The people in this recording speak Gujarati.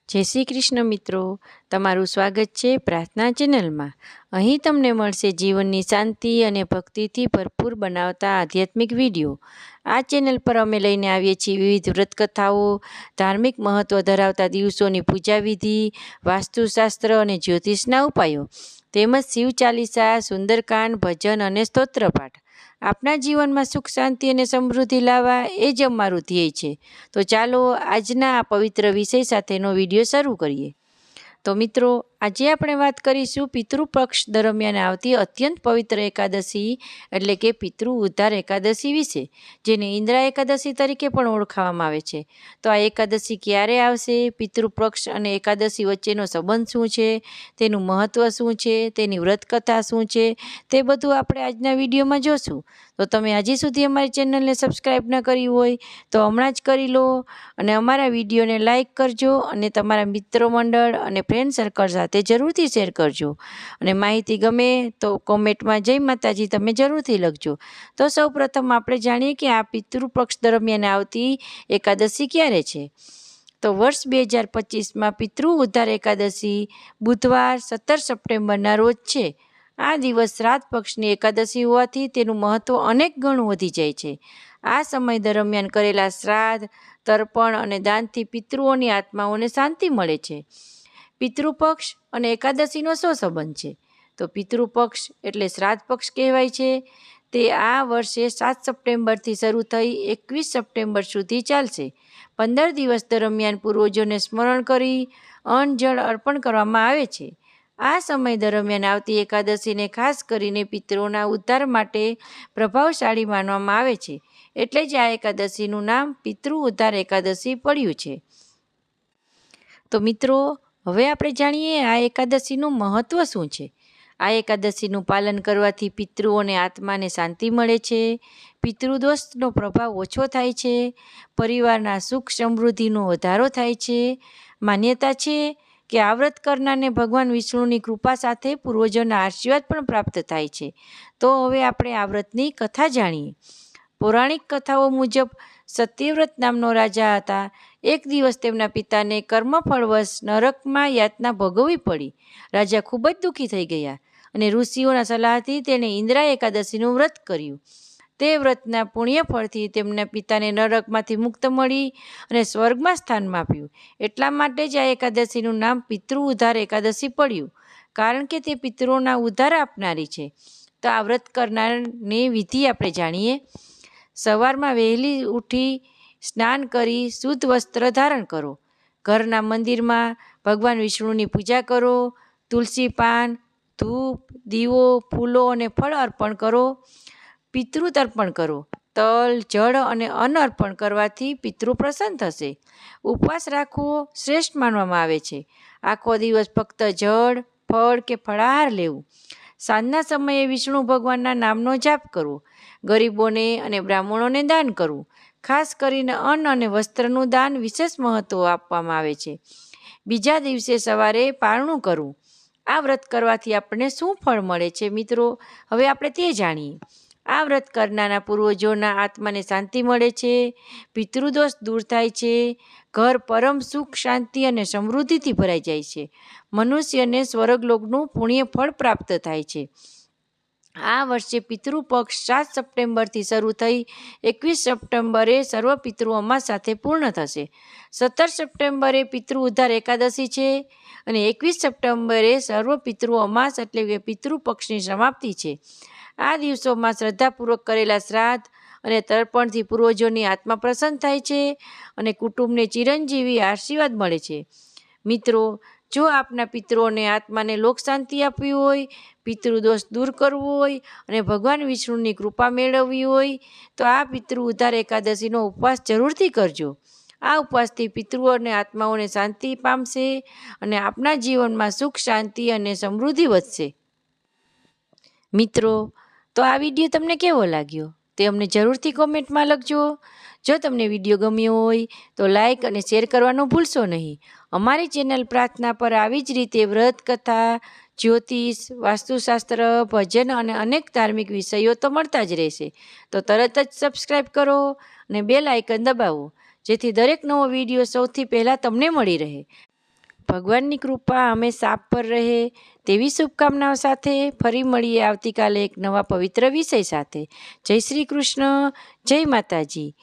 જય શ્રી કૃષ્ણ મિત્રો, તમારું સ્વાગત છે પ્રાર્થના ચેનલમાં। અહીં તમને મળશે જીવનની શાંતિ અને ભક્તિથી ભરપૂર બનાવતા આધ્યાત્મિક વિડીયો। આ ચેનલ પર અમે લઈને આવીએ છીએ વિવિધ વ્રતકથાઓ, ધાર્મિક મહત્ત્વ ધરાવતા દિવસોની પૂજા વિધિ, વાસ્તુશાસ્ત્ર અને જ્યોતિષના ઉપાયો, તેમજ શિવ ચાલીસા, સુંદરકાંડ, ભજન અને સ્તોત્રપાઠ। આપના જીવનમાં સુખ, શાંતિ અને સમૃદ્ધિ લાવવા એ જ અમારું ધ્યેય છે। તો ચાલો આજના આ પવિત્ર વિષય સાથેનો વિડીયો શરૂ કરીએ। તો મિત્રો, આજે આપણે વાત કરીશું પિતૃપક્ષ દરમિયાન આવતી અત્યંત પવિત્ર એકાદશી એટલે કે પિતૃ ઉદ્ધાર એકાદશી વિશે, જેને ઇન્દ્રા એકાદશી તરીકે પણ ઓળખાવામાં આવે છે। તો આ એકાદશી ક્યારે આવશે, પિતૃપક્ષ અને એકાદશી વચ્ચેનો સંબંધ શું છે, તેનું મહત્ત્વ શું છે, તેની વ્રતકથા શું છે, તે બધું આપણે આજના વિડીયોમાં જોશું। તો તમે હજી સુધી અમારી ચેનલને સબસ્ક્રાઈબ ન કરી હોય તો હમણાં જ કરી લો અને અમારા વિડીયોને લાઈક કરજો અને તમારા મિત્રો મંડળ અને ફ્રેન્ડ સર્કલ સાથે જરૂરથી શેર કરજો અને માહિતી ગમે તો કોમેન્ટમાં જય માતાજી તમે જરૂરથી લખજો। તો સૌપ્રથમ આપણે જાણીએ કે આ પિતૃપક્ષ દરમિયાન આવતી એકાદશી ક્યારે છે। તો વર્ષ 2025માં પિતૃ ઉદ્ધાર એકાદશી બુધવાર 17 સપ્ટેમ્બરના રોજ છે। આ દિવસ શ્રાદ્ધ પક્ષની એકાદશી હોવાથી તેનું મહત્ત્વ અનેક ગણું વધી જાય છે। આ સમય દરમિયાન કરેલા શ્રાદ્ધ, તર્પણ અને દાનથી પિતૃઓની આત્માઓને શાંતિ મળે છે। પિતૃપક્ષ અને એકાદશીનો શું સંબંધ છે? તો પિતૃપક્ષ એટલે શ્રાદ્ધ પક્ષ કહેવાય છે। તે આ વર્ષે 7 સપ્ટેમ્બરથી શરૂ થઈ 21 સપ્ટેમ્બર સુધી ચાલશે। 15 દિવસ દરમિયાન પૂર્વજોને સ્મરણ કરી અન્ન જળ અર્પણ કરવામાં આવે છે। આ સમય દરમિયાન આવતી એકાદશીને ખાસ કરીને પિતૃઓના ઉદ્ધાર માટે પ્રભાવશાળી માનવામાં આવે છે, એટલે જ આ એકાદશીનું નામ પિતૃ ઉદ્ધાર એકાદશી પડ્યું છે। તો મિત્રો, હવે આપણે જાણીએ આ એકાદશીનું મહત્ત્વ શું છે। આ એકાદશીનું પાલન કરવાથી પિતૃઓને આત્માને શાંતિ મળે છે, પિતૃદોષનો પ્રભાવ ઓછો થાય છે, પરિવારના સુખ સમૃદ્ધિનો વધારો થાય છે। માન્યતા છે કે આ વ્રત કરનારને ભગવાન વિષ્ણુની કૃપા સાથે પૂર્વજોના આશીર્વાદ પણ પ્રાપ્ત થાય છે। તો હવે આપણે આ વ્રતની કથા જાણીએ। પૌરાણિક કથાઓ મુજબ સત્યવ્રત નામનો રાજા હતા। એક દિવસ તેમના પિતાને કર્મફળવશ નરકમાં યાતના ભોગવવી પડી। રાજા ખૂબ જ દુઃખી થઈ ગયા અને ઋષિઓના સલાહથી તેણે ઇન્દ્રા એકાદશીનું વ્રત કર્યું। તે વ્રતના પુણ્ય ફળથી તેમના પિતાને નરકમાંથી મુક્ત મળી અને સ્વર્ગમાં સ્થાન આપ્યું। એટલા માટે જ આ એકાદશીનું નામ પિતૃ ઉદ્ધાર એકાદશી પડ્યું, કારણ કે તે પિતૃઓના ઉદ્ધાર આપનારી છે। તો આ વ્રત કરનારની વિધિ આપણે જાણીએ। સવારમાં વહેલી ઉઠી સ્નાન કરી શુદ્ધ વસ્ત્ર ધારણ કરો, ઘરના મંદિરમાં ભગવાન વિષ્ણુની પૂજા કરો, તુલસી પાન, ધૂપ, દીવો, ફૂલો અને ફળ અર્પણ કરો, પિતૃ તર્પણ કરો। તલ, જળ અને અન્ન અર્પણ કરવાથી પિતૃ પ્રસન્ન થશે। ઉપવાસ રાખવો શ્રેષ્ઠ માનવામાં આવે છે। આખો દિવસ ફક્ત જળ, ફળ કે ફળાહાર લેવું। સાંજના સમયે વિષ્ણુ ભગવાનના નામનો જાપ કરવો, ગરીબોને અને બ્રાહ્મણોને દાન કરવું। ખાસ કરીને અન્ન અને વસ્ત્રનું દાન વિશેષ મહત્ત્વ આપવામાં આવે છે। બીજા દિવસે સવારે પારણું કરવું। આ વ્રત કરવાથી આપણને શું ફળ મળે છે મિત્રો, હવે આપણે તે જાણીએ। આ વ્રત કરનારના પૂર્વજોના આત્માને શાંતિ મળે છે, પિતૃદોષ દૂર થાય છે, ઘર પરમ સુખ, શાંતિ અને સમૃદ્ધિથી ભરાઈ જાય છે, મનુષ્યને સ્વર્ગલોકનું પુણ્ય ફળ પ્રાપ્ત થાય છે। આ વર્ષે પિતૃપક્ષ 7 સપ્ટેમ્બરથી શરૂ થઈ 21 સપ્ટેમ્બરે સર્વ પિતૃ અમાસ સાથે પૂર્ણ થશે। 17 સપ્ટેમ્બરે પિતૃ ઉદ્ધાર એકાદશી છે અને 21 સપ્ટેમ્બરે સર્વ પિતૃ અમાસ એટલે કે પિતૃપક્ષની સમાપ્તિ છે। આ દિવસોમાં શ્રદ્ધાપૂર્વક કરેલા શ્રાદ્ધ અને તર્પણથી પૂર્વજોની આત્મા પ્રસન્ન થાય છે અને કુટુંબને ચિરંજીવી આશીર્વાદ મળે છે। મિત્રો, જો આપના પિતૃઓને આત્માને લોક શાંતિ આપવી હોય, પિતૃદોષ દૂર કરવો હોય અને ભગવાન વિષ્ણુની કૃપા મેળવવી હોય તો આ પિતૃ ઉદ્ધાર એકાદશીનો ઉપવાસ જરૂરથી કરજો। આ ઉપવાસથી પિતૃઓ અને આત્માઓને શાંતિ પામશે અને આપના જીવનમાં સુખ, શાંતિ અને સમૃદ્ધિ વધશે। મિત્રો, તો આ વિડીયો તમને કેવો લાગ્યો તે અમને જરૂરથી કોમેન્ટમાં લખજો। જો તમને વિડીયો ગમ્યો હોય તો લાઈક અને શેર કરવાનું ભૂલશો નહીં। અમારી ચેનલ પ્રાર્થના પર આવી જ રીતે વ્રત કથા, જ્યોતિષ, વાસ્તુશાસ્ત્ર, ભજન અને અનેક ધાર્મિક વિષયો તો મળતા જ રહેશે। તો તરત જ સબસ્ક્રાઈબ કરો અને બેલ આઇકન દબાવો, જેથી દરેક નવો વિડીયો સૌથી પહેલાં તમને મળી રહે। ભગવાનની કૃપા હંમેશા આપ પર રહે તેવી શુભકામનાઓ સાથે ફરી મળીએ આવતીકાલે એક નવા પવિત્ર વિષય સાથે. જય શ્રી કૃષ્ણ, જય માતાજી.